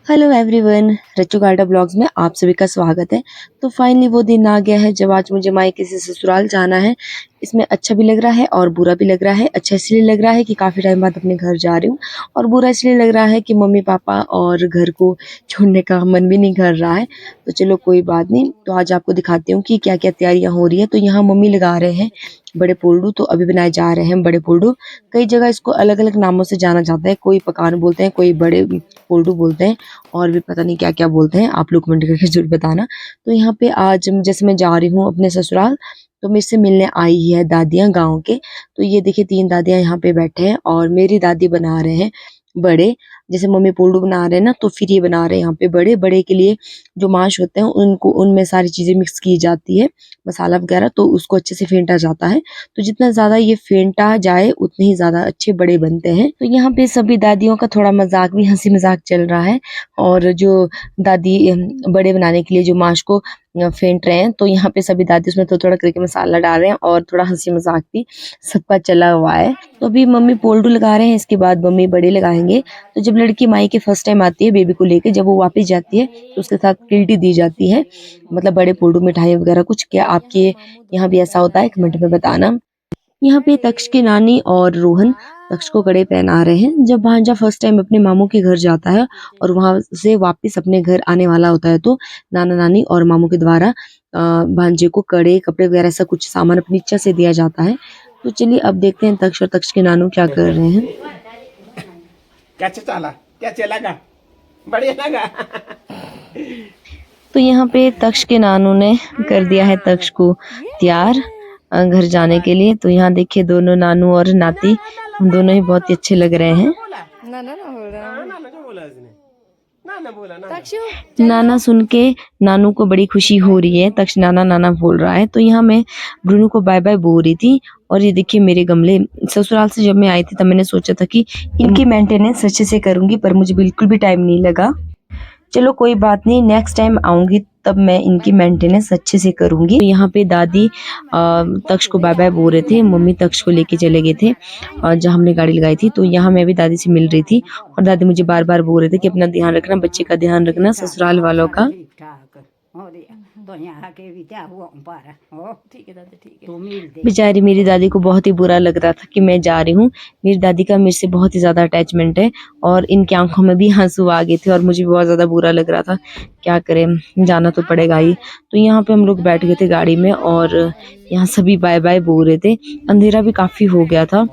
Hello everyone, रच्चू Garda blogs में आप सभी का स्वागत है। तो फाइनली वो दिन आ गया है जब आज मुझे मायके से ससुराल जाना है। इसमें अच्छा भी लग रहा है और बुरा भी लग रहा है। अच्छा इसलिए लग रहा है कि काफ़ी टाइम बाद अपने घर जा रही हूँ, और बुरा इसलिए लग रहा है कि मम्मी पापा और घर को छोड़ने का मन भी नहीं कर रहा है। तो चलो कोई बात नहीं, तो आज आपको दिखाती हूँ कि क्या क्या तैयारियाँ हो रही है। तो यहाँ मम्मी लगा रहे हैं बड़े पोल्डू, तो अभी बनाए जा रहे हैं बड़े पोल्डू। कई जगह इसको अलग अलग नामों से जाना जाता है, कोई पकान बोलते हैं, कोई बड़े पोल्डू बोलते हैं, और भी पता नहीं क्या-क्या बोलते हैं। आप लोग कमेंट करके ज़रूर बताना। तो यहाँ पे आज जैसे मैं जा रही हूँ अपने ससुराल, तो मेरे से मिलने आई है दादियाँ गाँव के। तो ये देखिए 3 दादियाँ यहाँ पे बैठे हैं और मेरी दादी बना रहे हैं बड़े। जैसे मम्मी पोल्डू बना रहे हैं ना, तो फिर ये बना रहे हैं यहाँ पे बड़े। बड़े के लिए जो मांस होते हैं उनको उनमें सारी चीज़ें मिक्स की जाती है, मसाला वगैरह, तो उसको अच्छे से फेंटा जाता है। तो जितना ज़्यादा ये फेंटा जाए उतने ही ज़्यादा अच्छे बड़े बनते हैं। तो यहाँ पे सभी दादियों का थोड़ा मज़ाक भी, हँसी-मज़ाक चल रहा है। और जो दादी बड़े बनाने के लिए जो मांस को फेंट रहे हैं, तो यहाँ पे सभी दादी उसमें थोड़ा-थोड़ा करके मसाला डाल रहे हैं और थोड़ा हँसी-मज़ाक भी सबका चला हुआ है। तो अभी मम्मी पोल्डू लगा रहे हैं, इसके बाद मम्मी बड़े लगाएँगे। तो जब लड़की मायके फर्स्ट टाइम आती है बेबी को लेके, जब वो वापस जाती है, तो उसके साथ किल्टी दी जाती है, मतलब बड़े पोल्डू, मिठाई वगैरह कुछ। क्या आपके यहाँ भी ऐसा होता है? कमेंट में बताना। यहाँ पे तक्ष की नानी और रोहन तक्ष को कड़े पहना रहे हैं। जब भांजा फर्स्ट टाइम अपने मामू के घर जाता है और वहां से वापस अपने घर आने वाला होता है, तो नाना नानी और मामू के द्वारा भांजे को कड़े, कपड़े वगैरह सब कुछ सामान अपनी इच्छा से दिया जाता है। तो चलिए अब देखते हैं तक्ष और तक्ष के नानू क्या कर रहे हैं। कैसे चला? कैसे लगा? बढ़िया लगा। तो यहाँ पे तक्ष के नानू ने कर दिया है तक्ष को तैयार घर जाने के लिए। तो यहाँ देखिए दोनों नानू और नाती दोनों ही बहुत ही अच्छे लग रहे हैं। नाना सुन के नानू को बड़ी खुशी हो रही है। तक्ष नाना नाना बोल रहा है। तो यहाँ मैं ब्रूनू को बाय बाय बोल रही थी। और ये देखिए मेरे गमले, ससुराल से जब मैं आई थी तब मैंने सोचा था कि इनकी मेंटेनेंस अच्छे से करूंगी, पर मुझे बिल्कुल भी टाइम नहीं लगा। चलो कोई बात नहीं, नेक्स्ट टाइम आऊंगी तब मैं इनकी मेंटेनेंस अच्छे से करूंगी। तो यहाँ पे दादी तक्ष को बाय बाय बोल रहे थे, मम्मी तक्ष को लेके चले गए थे जहाँ हमने गाड़ी लगाई थी। तो यहाँ मैं भी दादी से मिल रही थी और दादी मुझे बार बार बोल रहे थे कि अपना ध्यान रखना, बच्चे का ध्यान रखना, ससुराल वालों का। बेचारी मेरी दादी को बहुत ही बुरा लग रहा था कि मैं जा रही हूँ। मेरी दादी का मेरे से बहुत ही ज्यादा अटैचमेंट है और इनकी आंखों में भी आंसू आ गए थे और मुझे बहुत ज्यादा बुरा लग रहा था। क्या करें, जाना तो पड़ेगा ही। तो यहाँ पे हम लोग बैठ गए थे गाड़ी में और यहाँ सभी बाय बाय बोल रहे थे। अंधेरा भी काफी हो गया था।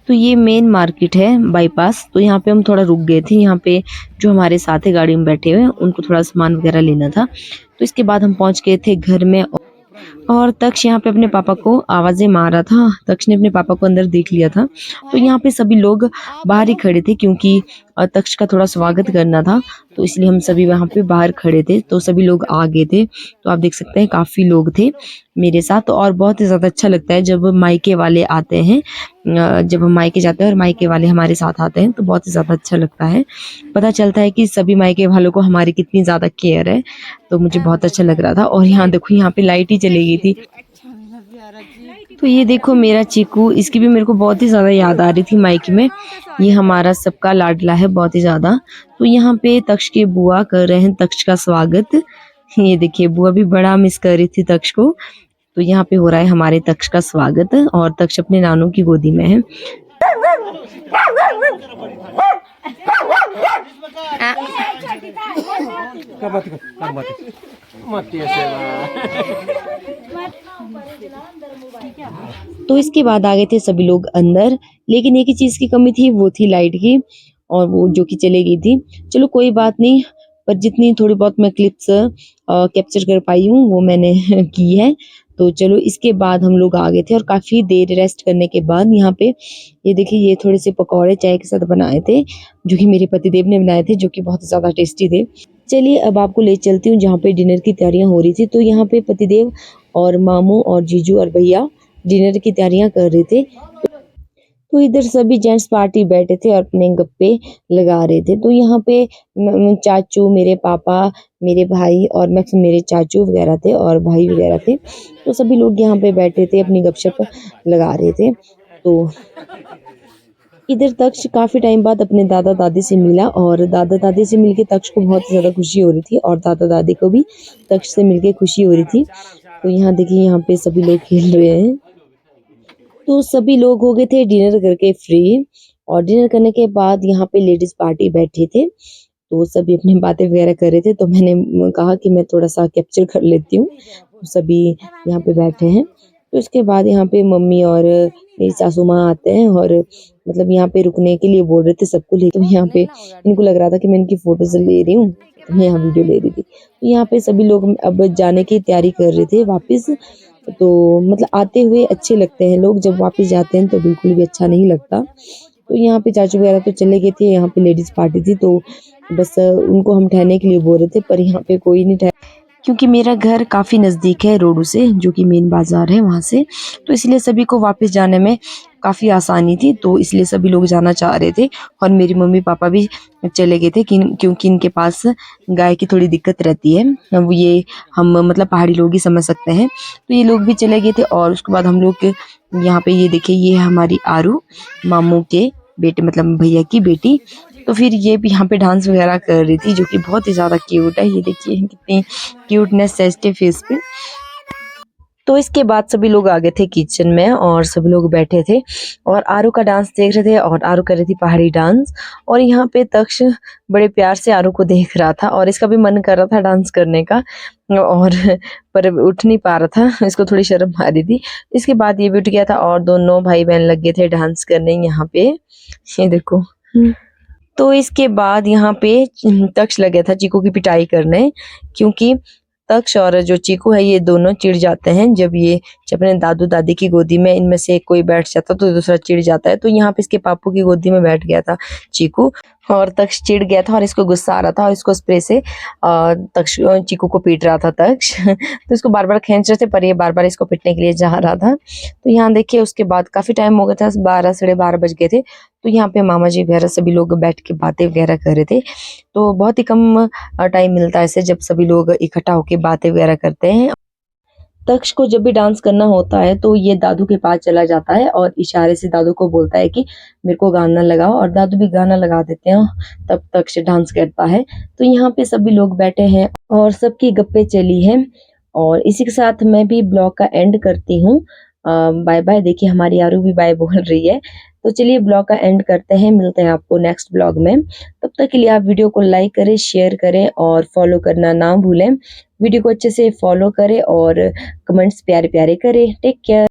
तो ये मेन मार्केट है बाईपास। तो यहाँ पे हम थोड़ा रुक गए थे। यहाँ पे जो हमारे साथ है गाड़ी में बैठे हुए, उनको थोड़ा सामान वगैरह लेना था। तो इसके बाद हम पहुंच गए थे घर में। और तक्ष यहाँ पे अपने पापा को आवाजें मार रहा था। तक्ष ने अपने पापा को अंदर देख लिया था। तो यहाँ पे सभी लोग बाहर ही खड़े थे क्योंकि तक्ष का थोड़ा स्वागत करना था, तो इसलिए हम सभी वहाँ पे बाहर खड़े थे। तो सभी लोग आ गए थे। तो आप देख सकते हैं काफी लोग थे मेरे साथ। और बहुत ही ज्यादा अच्छा लगता है जब मायके वाले आते हैं। जब हम मायके जाते हैं और मायके वाले हमारे साथ आते हैं तो बहुत ही ज्यादा अच्छा लगता है। पता चलता है कि सभी मायके वालों को हमारी कितनी ज्यादा केयर है। तो मुझे बहुत अच्छा लग रहा था। और यहाँ देखो, यहाँ पे लाइट ही चली गई थी। तो ये देखो मेरा चीकू, इसकी भी मेरे को बहुत ही ज्यादा याद आ रही थी मायके में। ये हमारा सबका लाडला है बहुत ही ज्यादा। तो यहाँ पे तक्ष के बुआ कर रहे हैं तक्ष का स्वागत। ये देखिए बुआ भी बड़ा मिस कर रही थी तक्ष को। तो यहाँ पे हो रहा है हमारे तक्ष का स्वागत और तक्ष अपने नानू की गोदी में है। तो इसके बाद आ गए थे सभी लोग अंदर, लेकिन एक ही चीज की कमी थी, वो थी लाइट की, और वो जो कि चली गई थी। चलो कोई बात नहीं, पर जितनी थोड़ी बहुत मैं क्लिप्स कैप्चर कर पाई हूँ वो मैंने की है। तो चलो इसके बाद हम लोग आ गए थे और काफी देर रेस्ट करने के बाद यहाँ पे ये देखिए, ये थोड़े से पकौड़े चाय के साथ बनाए थे जो कि मेरे पतिदेव ने बनाए थे, जो कि बहुत ज्यादा टेस्टी थे। चलिए अब आपको ले चलती हूँ जहाँ पे डिनर की तैयारियां हो रही थी। तो यहाँ पे पतिदेव और मामू और जीजू और भैया डिनर की तैयारियां कर रहे थे। तो इधर सभी जेंट्स पार्टी बैठे थे और अपने गप्पे लगा रहे थे। तो यहाँ पे चाचू, मेरे पापा, मेरे भाई और मैक्स मेरे चाचू वगैरह थे और भाई वगैरह थे। तो सभी लोग यहाँ पे बैठे थे, अपनी गपशप लगा रहे थे। तो इधर तक्ष काफी टाइम बाद अपने दादा दादी से मिला और दादा दादी से मिलके तक्ष को बहुत ज्यादा खुशी हो रही थी और दादा दादी को भी तक्ष से मिलके खुशी हो रही थी। तो यहाँ देखिए यहाँ पे सभी लोग खेल रहे हैं। तो सभी लोग हो गए थे डिनर करके फ्री और डिनर करने के बाद यहाँ पे लेडीज पार्टी बैठे थे। तो सभी अपनी बातें वगैरह कर रहे थे तो मैंने कहा कि मैं थोड़ा सा कैप्चर कर लेती हूँ। तो सभी यहाँ पे बैठे हैं। तो उसके बाद यहाँ पे मम्मी और मेरी सासू माँ आते हैं और मतलब यहाँ पे रुकने के लिए बोल रहे थे सबको ले। तो यहाँ पे इनको लग रहा था कि मैं इनकी फोटोज ले रही हूँ तो मैं यहाँ वीडियो ले रही थी। तो यहाँ पे सभी लोग अब जाने की तैयारी कर रहे थे वापस। तो मतलब आते हुए अच्छे लगते हैं लोग, जब वापस जाते हैं तो बिल्कुल भी अच्छा नहीं लगता। तो यहाँ पे चाचू वगैरह तो चले गए थे, यहाँ पे लेडीज पार्टी थी तो बस उनको हम ठहरने के लिए बोल रहे थे पर यहाँ पे कोई नहीं ठहरा क्योंकि मेरा घर काफ़ी नज़दीक है रोडू से, जो कि मेन बाज़ार है वहाँ से। तो इसलिए सभी को वापस जाने में काफ़ी आसानी थी, तो इसलिए सभी लोग जाना चाह रहे थे और मेरी मम्मी पापा भी चले गए थे क्योंकि इनके पास गाय की थोड़ी दिक्कत रहती है। अब ये हम मतलब पहाड़ी लोग ही समझ सकते हैं। तो ये लोग भी चले गए थे और उसके बाद हम लोग यहाँ पे ये देखिए ये है हमारी आरू, मामू के बेटे मतलब भैया की बेटी। तो फिर ये भी यहाँ पे डांस वगैरह कर रही थी जो कि बहुत ही ज़्यादा क्यूट है। ये देखिए कितनी क्यूटनेस है इसके फेस पे। तो इसके बाद सभी लोग आ गए थे किचन में और सभी लोग बैठे थे और आरू का डांस देख रहे थे और आरू कर रही थी पहाड़ी डांस। और यहाँ पे तक्ष बड़े प्यार से आरू को देख रहा था और इसका भी मन कर रहा था डांस करने का और पर उठ नहीं पा रहा था, इसको थोड़ी शर्म आ रही थी। इसके बाद ये भी उठ गया था और दोनों भाई बहन लग गए थे डांस करने यहाँ पे। ये देखो। तो इसके बाद यहाँ पे तक्ष लग गया था चीकू की पिटाई करने, क्योंकि तक्ष और जो चीकू है ये दोनों चिढ़ जाते हैं जब अपने दादू दादी की गोदी में इनमें से कोई बैठ जाता तो दूसरा चिढ़ जाता है। तो यहाँ पे इसके पापू की गोदी में बैठ गया था चीकू और तक्ष चिढ़ गया था और इसको गुस्सा आ रहा था और इसको स्प्रे से तक्ष चीकू को पीट रहा था तक्ष। तो इसको बार बार खींच रहे थे पर ये बार बार इसको पीटने के लिए जा रहा था। तो यहाँ देखिए उसके बाद काफी टाइम हो गया था, 12 साढ़े 12 बज गए थे। तो यहाँ पे मामा जी वगैरह सभी लोग बैठ के बातें वगैरह कर रहे थे। तो बहुत ही कम टाइम मिलता है ऐसे जब सभी लोग इकट्ठा होके बातें वगैरह करते हैं। तक्ष को जब भी डांस करना होता है तो ये दादू के पास चला जाता है और इशारे से दादू को बोलता है कि मेरे को गाना लगाओ और दादू भी गाना लगा देते हैं, तब तक्ष डांस करता है। तो यहाँ पे सभी लोग बैठे हैं और सबकी गप्पे चली हैं और इसी के साथ मैं भी ब्लॉग का एंड करती हूँ। Bye bye. देखिए हमारी आरू भी बाय बोल रही है। तो चलिए ब्लॉग का एंड करते हैं, मिलते हैं आपको नेक्स्ट ब्लॉग में। तब तक के लिए आप वीडियो को लाइक करें, शेयर करें और फॉलो करना ना भूलें। वीडियो को अच्छे से फॉलो करें और कमेंट्स प्यारे प्यारे करें। Take care.